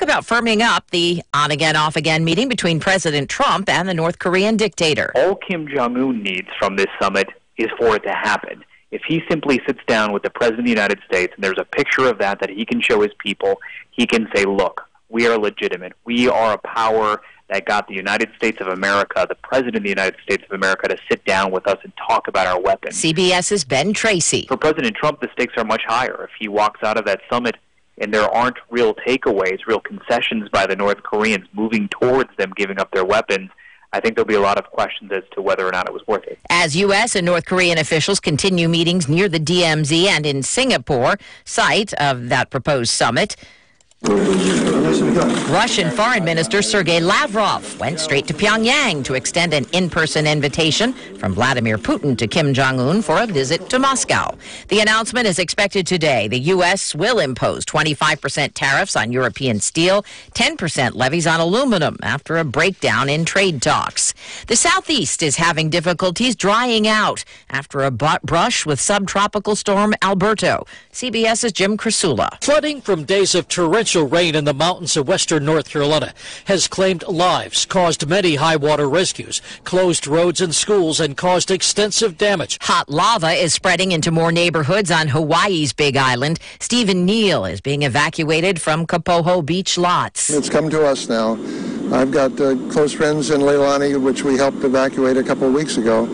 talk about firming up the on-again, off-again meeting between President Trump and the North Korean dictator. All Kim Jong-un needs from this summit is for it to happen. If he simply sits down with the President of the United States and there's a picture of that he can show his people, he can say, look, we are legitimate. We are a power that got the United States of America, the President of the United States of America, to sit down with us and talk about our weapons. CBS's Ben Tracy. For President Trump, the stakes are much higher. If he walks out of that summit and there aren't real takeaways, real concessions by the North Koreans moving towards them giving up their weapons, I think there'll be a lot of questions as to whether or not it was worth it. As U.S. and North Korean officials continue meetings near the DMZ and in Singapore, site of that proposed summit, Russian Foreign Minister Sergei Lavrov went straight to Pyongyang to extend an in-person invitation from Vladimir Putin to Kim Jong-un for a visit to Moscow. The announcement is expected today. The U.S. will impose 25% tariffs on European steel, 10% levies on aluminum after a breakdown in trade talks. The Southeast is having difficulties drying out after a brush with subtropical storm Alberto. CBS's Jim Krasula. Flooding from days of torrential rain in the mountains of western North Carolina has claimed lives, caused many high water rescues, closed roads and schools, and caused extensive damage. Hot lava is spreading into more neighborhoods on Hawaii's Big Island. Stephen Neal is being evacuated from Kapoho Beach lots. It's come to us now. I've got close friends in Leilani, which we helped evacuate a couple of weeks ago.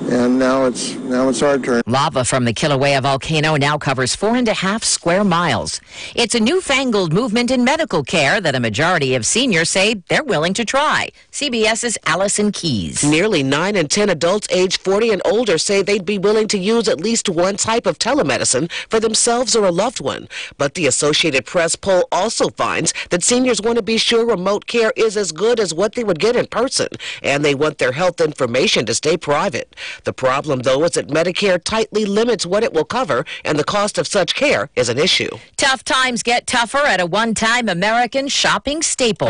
And now it's our turn. Lava from the Kilauea volcano now covers 4.5 square miles. It's a newfangled movement in medical care that a majority of seniors say they're willing to try. CBS's Allison Keys. Nearly 9 in 10 adults age 40 and older say they'd be willing to use at least one type of telemedicine for themselves or a loved one. But the Associated Press poll also finds that seniors want to be sure remote care is as good as what they would get in person, and they want their health information to stay private. The problem, though, is that Medicare tightly limits what it will cover, and the cost of such care is an issue. Tough times get tougher at a one-time American shopping staple.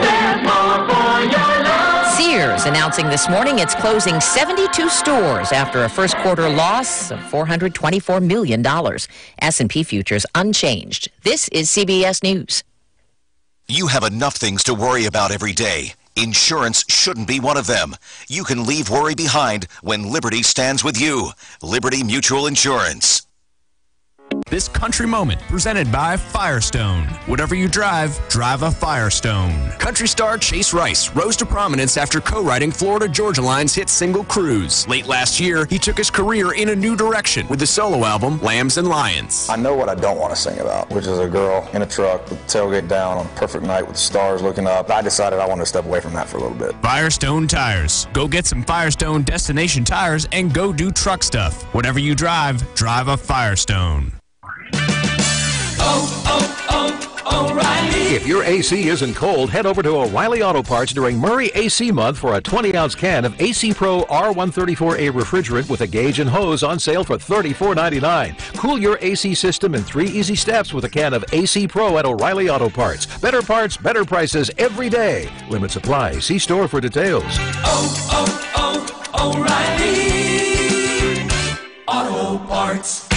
Sears announcing this morning it's closing 72 stores after a first quarter loss of $424 million. S&P futures unchanged. This is CBS News. You have enough things to worry about every day. Insurance shouldn't be one of them. You can leave worry behind when Liberty stands with you. Liberty Mutual Insurance. This country moment presented by Firestone. Whatever you drive, drive a Firestone. Country star Chase Rice rose to prominence after co-writing Florida Georgia Line's hit single Cruise. Late last year, he took his career in a new direction with the solo album Lambs and Lions. I know what I don't want to sing about, which is a girl in a truck with the tailgate down on a perfect night with the stars looking up. I decided I wanted to step away from that for a little bit. Firestone Tires. Go get some Firestone destination tires and go do truck stuff. Whatever you drive, drive a Firestone. If your AC isn't cold, head over to O'Reilly Auto Parts during Murray AC Month for a 20-ounce can of AC Pro R134A refrigerant with a gauge and hose on sale for $34.99. Cool your AC system in 3 easy steps with a can of AC Pro at O'Reilly Auto Parts. Better parts, better prices every day. Limit supply. See store for details. O'Reilly Auto Parts.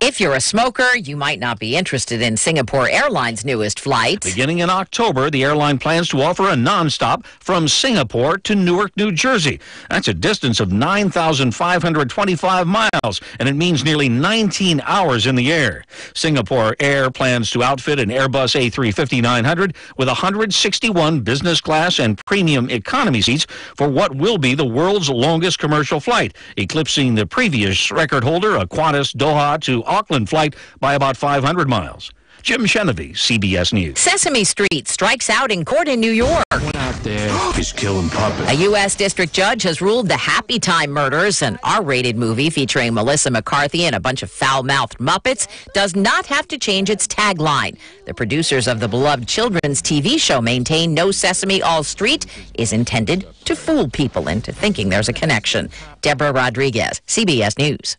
If you're a smoker, you might not be interested in Singapore Airlines' newest flight. Beginning in October, the airline plans to offer a nonstop from Singapore to Newark, New Jersey. That's a distance of 9,525 miles, and it means nearly 19 hours in the air. Singapore Air plans to outfit an Airbus A350-900 with 161 business class and premium economy seats for what will be the world's longest commercial flight, eclipsing the previous record holder, a Qantas Doha to Auckland flight, by about 500 miles. Jim Chenevey, CBS News. Sesame Street strikes out in court in New York. Went out there, he's killing puppets. A U.S. district judge has ruled the Happy Time Murders, an R-rated movie featuring Melissa McCarthy and a bunch of foul-mouthed Muppets, does not have to change its tagline. The producers of the beloved children's TV show maintain No Sesame All Street is intended to fool people into thinking there's a connection. Deborah Rodriguez, CBS News.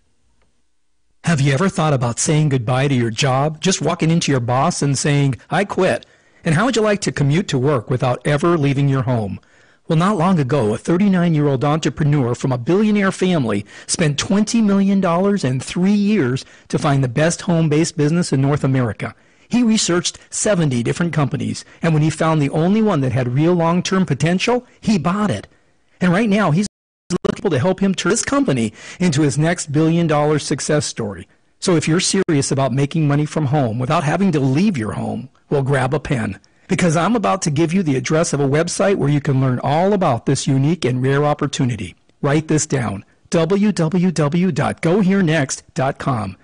Have you ever thought about saying goodbye to your job, just walking into your boss and saying, I quit? And how would you like to commute to work without ever leaving your home? Well, not long ago, a 39-year-old entrepreneur from a billionaire family spent $20 million in 3 years to find the best home-based business in North America. He researched 70 different companies, and when he found the only one that had real long-term potential, he bought it. And right now, he's looking to help him turn this company into his next billion-dollar success story. So if you're serious about making money from home without having to leave your home, well, grab a pen. Because I'm about to give you the address of a website where you can learn all about this unique and rare opportunity. Write this down, www.goherenext.com.